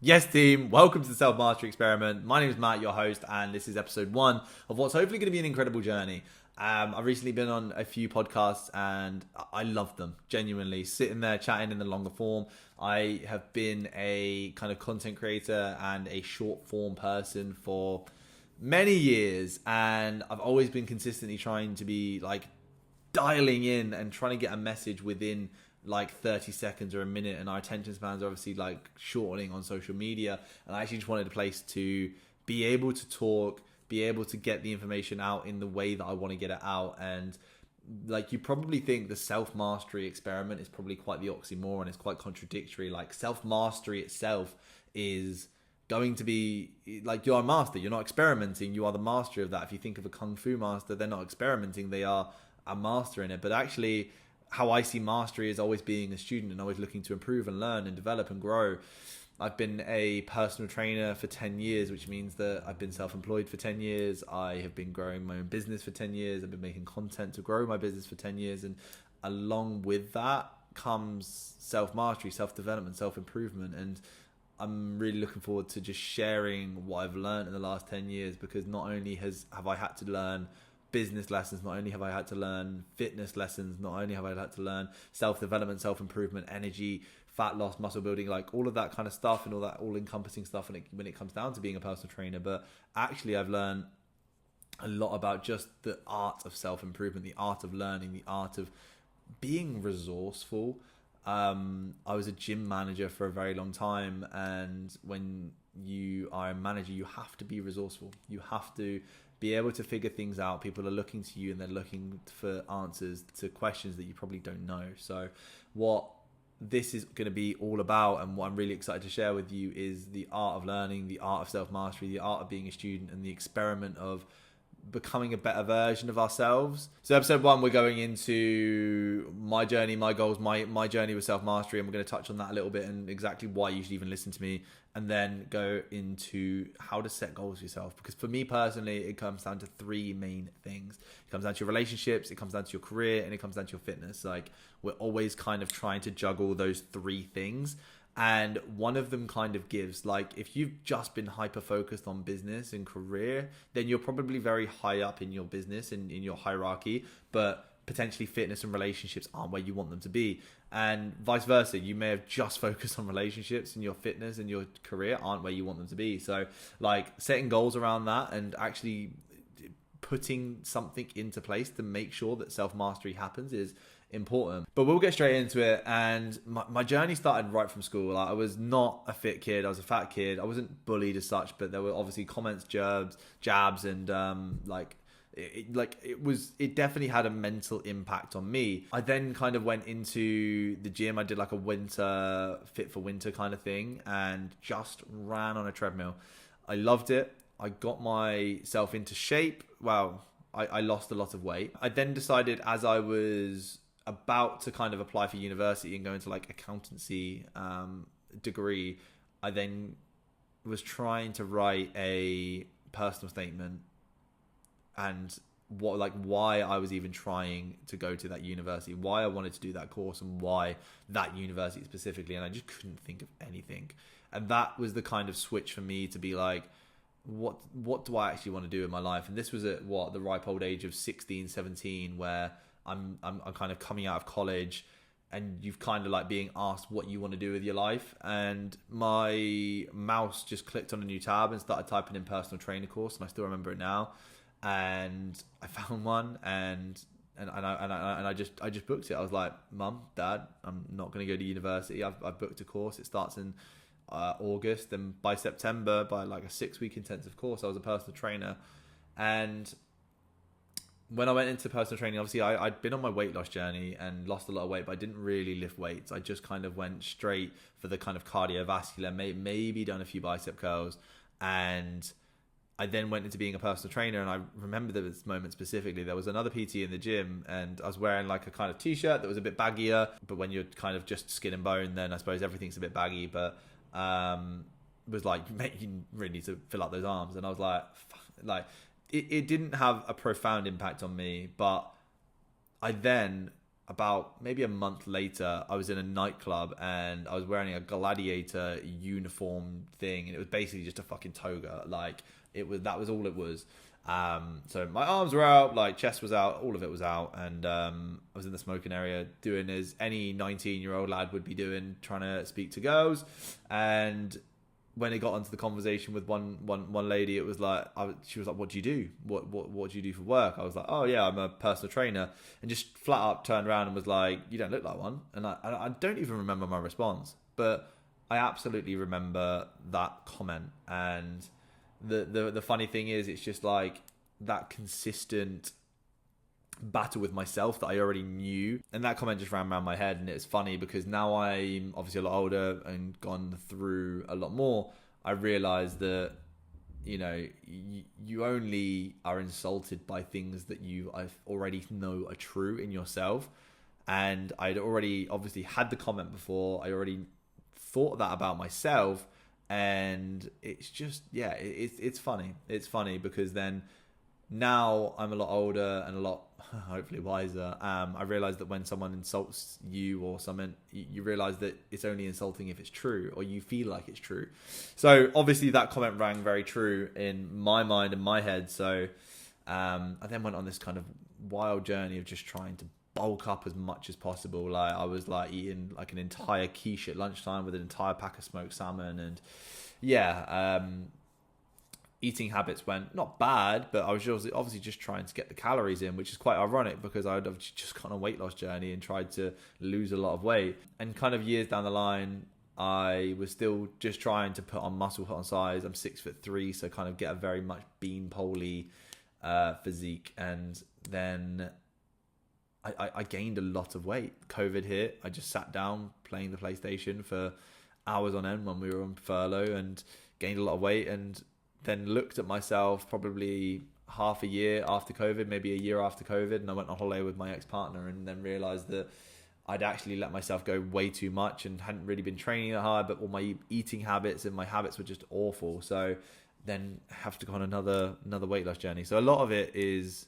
Yes, team, welcome to the Self Mastery Experiment. My name is Matt, your host, and this is episode 1 of what's hopefully going to be an incredible journey. I've recently been on a few podcasts and I love them, genuinely. Sitting there chatting in the longer form. I have been a kind of content creator and a short form person for many years, and I've always been consistently trying to be like dialing in and trying to get a message within like 30 seconds or a minute, and our attention spans are obviously like shortening on social media, and I actually just wanted a place to be able to talk, be able to get the information out in the way that I want to get it out. And like, you probably think the self-mastery experiment is probably quite the oxymoron, it's quite contradictory. Like, self-mastery itself is going to be like, you're a master, you're not experimenting, you are the master of that. If you think of a kung fu master, they're not experimenting, they are a master in it. But actually, how I see mastery is always being a student and always looking to improve and learn and develop and grow. I've been a personal trainer for 10 years, which means that I've been self-employed for 10 years. I have been growing my own business for 10 years. I've been making content to grow my business for 10 years. And along with that comes self-mastery, self-development, self-improvement. And I'm really looking forward to just sharing what I've learned in the last 10 years, because not only have I had to learn business lessons, not only have I had to learn fitness lessons, not only have I had to learn self-development, self-improvement, energy, fat loss, muscle building, like all of that kind of stuff and all that all-encompassing stuff when it comes down to being a personal trainer. But actually, I've learned a lot about just the art of self-improvement, the art of learning, the art of being resourceful. I was a gym manager for a very long time, and when you are a manager, you have to be resourceful. You have to be able to figure things out. People are looking to you and they're looking for answers to questions that you probably don't know. So what this is going to be all about, and what I'm really excited to share with you, is the art of learning, the art of self-mastery, the art of being a student, and the experiment of becoming a better version of ourselves. So episode 1, we're going into my journey, my goals, my journey with self-mastery, and we're going to touch on that a little bit and exactly why you should even listen to me, and then go into how to set goals for yourself. Because for me personally, it comes down to 3 main things. It comes down to your relationships, it comes down to your career, and it comes down to your fitness. Like, we're always kind of trying to juggle those 3 things, and one of them kind of gives. Like, if you've just been hyper focused on business and career, then you're probably very high up in your business and in your hierarchy, but potentially fitness and relationships aren't where you want them to be. And vice versa, you may have just focused on relationships, and your fitness and your career aren't where you want them to be. So like, setting goals around that and actually putting something into place to make sure that self-mastery happens is important. But we'll get straight into it. And my journey started right from school. Like, I was not a fit kid, I was a fat kid. I wasn't bullied as such, but there were obviously comments, jabs, and it definitely had a mental impact on me. I then kind of went into the gym. I did like a winter fit for winter kind of thing, and just ran on a treadmill. I loved it. I got myself into shape. Well, I lost a lot of weight. I then decided, as I was about to kind of apply for university and go into like accountancy degree, I then was trying to write a personal statement and why I was even trying to go to that university, why I wanted to do that course, and why that university specifically. And I just couldn't think of anything. And that was the kind of switch for me to be like, what do I actually want to do in my life? And this was at the ripe old age of 16, 17, where I'm kind of coming out of college, and you've kind of like being asked what you want to do with your life. And my mouse just clicked on a new tab and started typing in personal trainer course, and I still remember it now. And I found one, and I just booked it. I was like, Mum, Dad, I'm not going to go to university. I've booked a course. It starts in August, and by September, by like a 6-week intensive course, I was a personal trainer. And when I went into personal training, obviously I'd been on my weight loss journey and lost a lot of weight, but I didn't really lift weights. I just kind of went straight for the kind of cardiovascular, maybe done a few bicep curls. And I then went into being a personal trainer, and I remember this moment specifically. There was another PT in the gym, and I was wearing like a kind of t-shirt that was a bit baggier, but when you're kind of just skin and bone, then I suppose everything's a bit baggy. But was like, mate, you really need to fill out those arms. And I was like, it didn't have a profound impact on me, but I then about maybe a month later, I was in a nightclub and I was wearing a gladiator uniform thing, and it was basically just a fucking toga. Like that was all it was. So my arms were out, like chest was out, all of it was out, and I was in the smoking area doing as any 19-year-old lad would be doing, trying to speak to girls. And when it got onto the conversation with one lady, it was like, she was like, "What do you do? What do you do for work?" I was like, "Oh yeah, I'm a personal trainer," and just flat up turned around and was like, "You don't look like one." And I don't even remember my response, but I absolutely remember that comment. And the funny thing is, it's just like that consistent battle with myself that I already knew, and that comment just ran around my head. And it's funny because now I'm obviously a lot older and gone through a lot more. I realized that, you know, you only are insulted by things that I already know are true in yourself. And I'd already obviously had the comment before. I already thought that about myself, and it's just, yeah, it's funny. It's funny because then now I'm a lot older and a lot hopefully wiser. I realize that when someone insults you or something, you realize that it's only insulting if it's true, or you feel like it's true. So obviously that comment rang very true in my mind and my head. So I then went on this kind of wild journey of just trying to bulk up as much as possible. Like I was like eating like an entire quiche at lunchtime with an entire pack of smoked salmon, and eating habits went not bad, but I was obviously just trying to get the calories in, which is quite ironic because I'd have just gone on a weight loss journey and tried to lose a lot of weight. And kind of years down the line, I was still just trying to put on muscle, put on size. I'm 6'3", so kind of get a very much beanpole physique. And then I gained a lot of weight. COVID hit. I just sat down playing the PlayStation for hours on end when we were on furlough, and gained a lot of weight. And then looked at myself probably half a year after COVID, maybe a year after COVID, and I went on holiday with my ex-partner, and then realised that I'd actually let myself go way too much and hadn't really been training that hard, but all my eating habits and my habits were just awful. So then have to go on another weight loss journey. So a lot of it is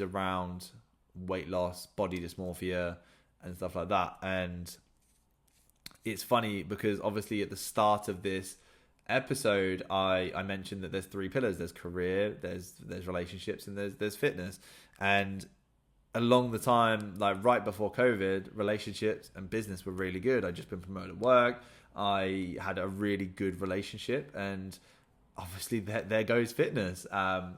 around weight loss, body dysmorphia, and stuff like that. And it's funny because obviously at the start of this episode, I mentioned that there's 3 pillars. There's career, there's relationships, and there's fitness. And along the time, like right before COVID, relationships and business were really good. I'd just been promoted at work. I had a really good relationship, and obviously there goes fitness,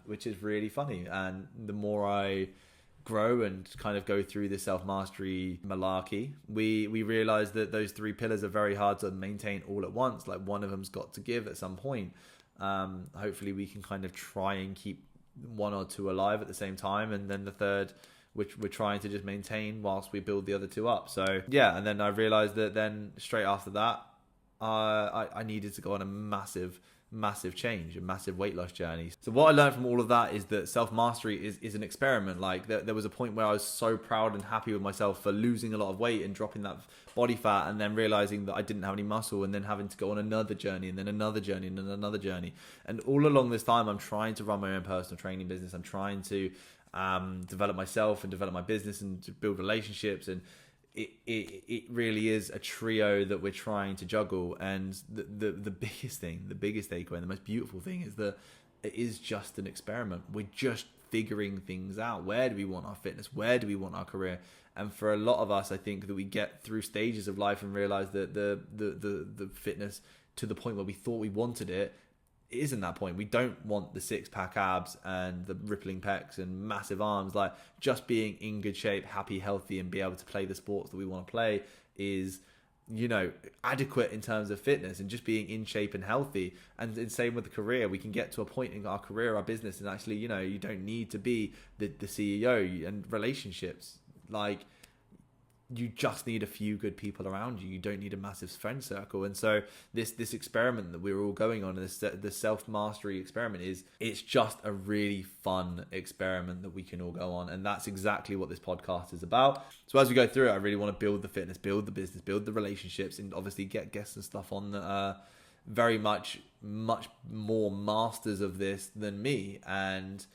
which is really funny. And the more I grow and kind of go through the self-mastery malarkey, we realize that those 3 pillars are very hard to maintain all at once. Like one of them's got to give at some point. Hopefully we can kind of try and keep 1 or 2 alive at the same time, and then the third, which we're trying to just maintain whilst we build the other 2 up. So yeah, and then I realized that then straight after that, I needed to go on a massive change, a massive weight loss journey. So what I learned from all of that is that self-mastery is an experiment. Like there was a point where I was so proud and happy with myself for losing a lot of weight and dropping that body fat, and then realizing that I didn't have any muscle, and then having to go on another journey, and then another journey, and then another journey. And all along this time, I'm trying to run my own personal training business. I'm trying to develop myself and develop my business and to build relationships, and it really is a trio that we're trying to juggle. And the biggest thing, the biggest takeaway, and the most beautiful thing is that it is just an experiment. We're just figuring things out. Where do we want our fitness? Where do we want our career? And for a lot of us, I think that we get through stages of life and realize that the fitness to the point where we thought we wanted it isn't that point. We don't want the 6-pack abs and the rippling pecs and massive arms. Like just being in good shape, happy, healthy, and be able to play the sports that we want to play is, you know, adequate in terms of fitness, and just being in shape and healthy. And same with the career. We can get to a point in our career, our business, and actually, you know, you don't need to be the CEO. And relationships, like, you just need a few good people around you. You don't need a massive friend circle. And so this experiment that we're all going on, the self-mastery experiment, it's just a really fun experiment that we can all go on. And that's exactly what this podcast is about. So as we go through it, I really want to build the fitness, build the business, build the relationships, and obviously get guests and stuff on that are very much more masters of this than me. And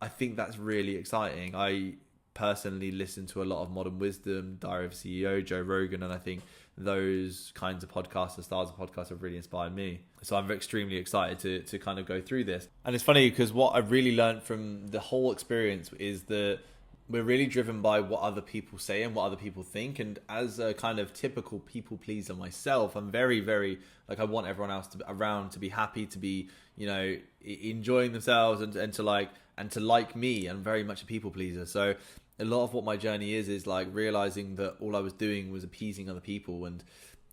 I think that's really exciting. I personally listen to a lot of Modern Wisdom, Diary of a CEO, Joe Rogan, and I think those kinds of podcasts, the styles of podcasts, have really inspired me. So I'm extremely excited to kind of go through this. And it's funny because what I really learned from the whole experience is that we're really driven by what other people say and what other people think. And as a kind of typical people pleaser myself, I'm very, very, like, I want everyone else to be around, to be happy, to be, you know, enjoying themselves and to like me. I'm very much a people pleaser. So a lot of what my journey is like realizing that all I was doing was appeasing other people, and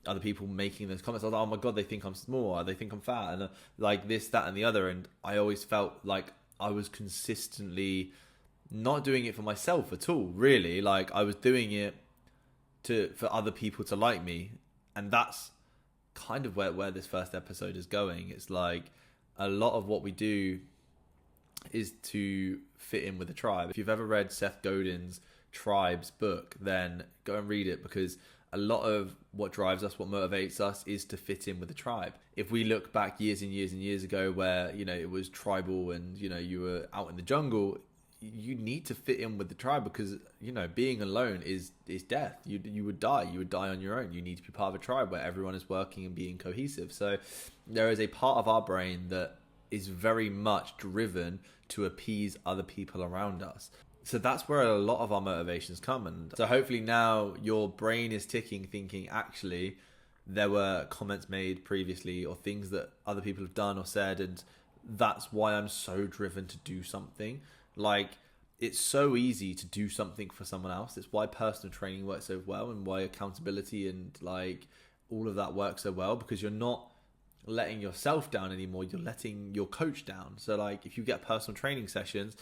other people making those comments. I was like, oh my God, they think I'm small, they think I'm fat, and like this, that, and the other. And I always felt like I was consistently not doing it for myself at all, really. Like I was doing it for other people to like me. And that's kind of where this first episode is going. It's like a lot of what we do is to fit in with the tribe. If you've ever read Seth Godin's Tribes book, then go and read it, because a lot of what drives us, what motivates us, is to fit in with the tribe. If we look back years and years and years ago where, you know, it was tribal and, you know, you were out in the jungle, you need to fit in with the tribe, because, you know, being alone is death. You would die on your own. You need to be part of a tribe where everyone is working and being cohesive. So there is a part of our brain that is very much driven to appease other people around us. So that's where a lot of our motivations come. And so hopefully now your brain is ticking, thinking, actually, there were comments made previously or things that other people have done or said, and that's why I'm so driven to do something. Like, it's so easy to do something for someone else. It's why personal training works so well, and why accountability and like all of that works so well, because you're not letting yourself down anymore, you're letting your coach down. So like if you get personal training sessions,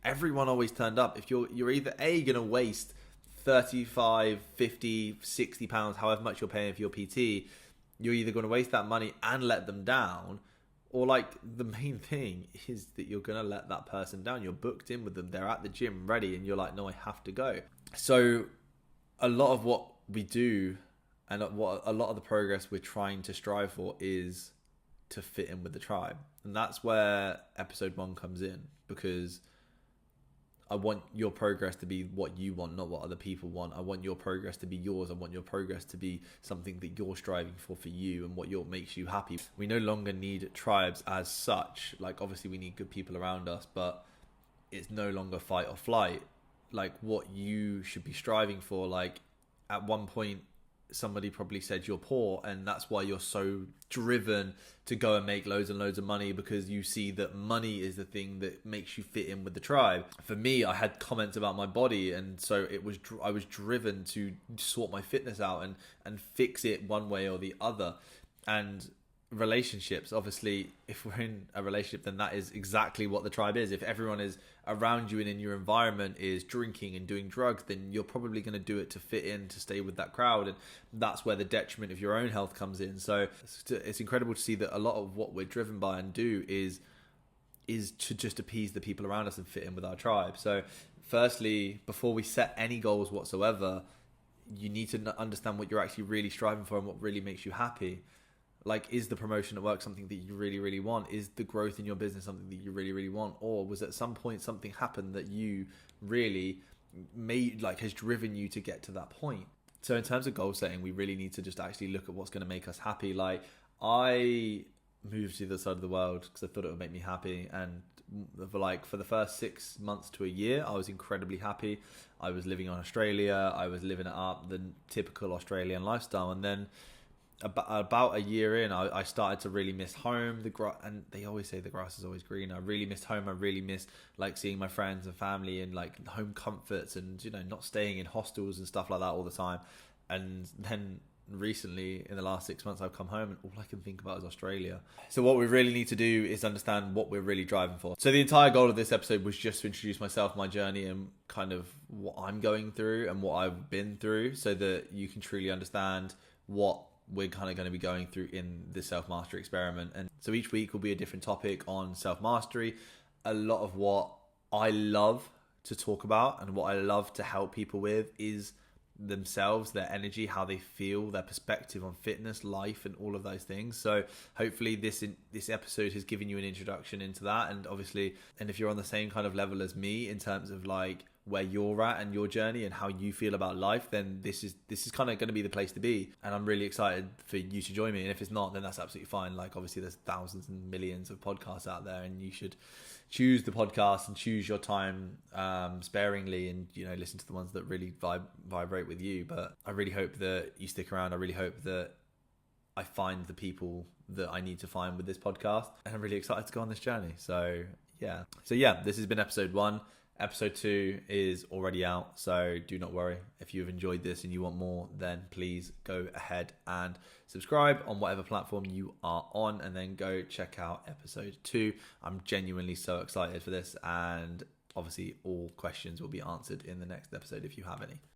everyone always turned up. If you're either gonna waste 35, 50, 60 pounds, however much you're paying for your PT, you're either going to waste that money and let them down, or like the main thing is that you're going to let that person down. You're booked in with them, they're at the gym ready, and you're like, no, I have to go. So a lot of what we do and what a lot of the progress we're trying to strive for is to fit in with the tribe. And that's where episode 1 comes in, because I want your progress to be what you want, not what other people want. I want your progress to be yours. I want your progress to be something that you're striving for you, and what makes you happy. We no longer need tribes as such. Like, obviously we need good people around us, but it's no longer fight or flight. Like, what you should be striving for, like at one point somebody probably said you're poor, and that's why you're so driven to go and make loads and loads of money, because you see that money is the thing that makes you fit in with the tribe. For me, I had comments about my body, and so I was driven to sort my fitness out and fix it one way or the other. And relationships, obviously, if we're in a relationship, then that is exactly what the tribe is. If everyone is around you and in your environment is drinking and doing drugs, then you're probably going to do it to fit in, to stay with that crowd, and that's where the detriment of your own health comes in. So it's incredible to see that a lot of what we're driven by and do is to just appease the people around us and fit in with our tribe. So firstly, before we set any goals whatsoever, you need to understand what you're actually really striving for and what really makes you happy. Like, is the promotion at work something that you really, really want? Is the growth in your business something that you really, really want? Or was at some point something happened that you really made, like, has driven you to get to that point? So in terms of goal setting, we really need to just actually look at what's going to make us happy. Like, I moved to the other side of the world because I thought it would make me happy. And for the first 6 months to a year, I was incredibly happy. I was living in Australia. I was living it up, the typical Australian lifestyle. And then about a year in, I started to really miss home. And they always say the grass is always greener. I really missed home. I really missed like seeing my friends and family and like home comforts, and, you know, not staying in hostels and stuff like that all the time. And then recently, in the last 6 months, I've come home and all I can think about is Australia. So what we really need to do is understand what we're really driving for. So the entire goal of this episode was just to introduce myself, my journey, and kind of what I'm going through and what I've been through, so that you can truly understand what we're kind of going to be going through in the self-mastery experiment. And so each week will be a different topic on self-mastery. A lot of what I love to talk about and what I love to help people with is themselves, their energy, how they feel, their perspective on fitness, life, and all of those things. So hopefully this episode has given you an introduction into that. And obviously, and if you're on the same kind of level as me in terms of like where you're at and your journey and how you feel about life, then this is kind of going to be the place to be. And I'm really excited for you to join me. And if it's not, then that's absolutely fine. Like obviously there's thousands and millions of podcasts out there, and you should choose the podcast and choose your time sparingly, and listen to the ones that really vibrate with you. But I really hope that you stick around. I really hope that I find the people that I need to find with this podcast, and I'm really excited to go on this journey. So yeah, this has been episode 1. Episode 2 is already out, so do not worry. If you've enjoyed this and you want more, then please go ahead and subscribe on whatever platform you are on, and then go check out episode 2. I'm genuinely so excited for this, and obviously all questions will be answered in the next episode if you have any.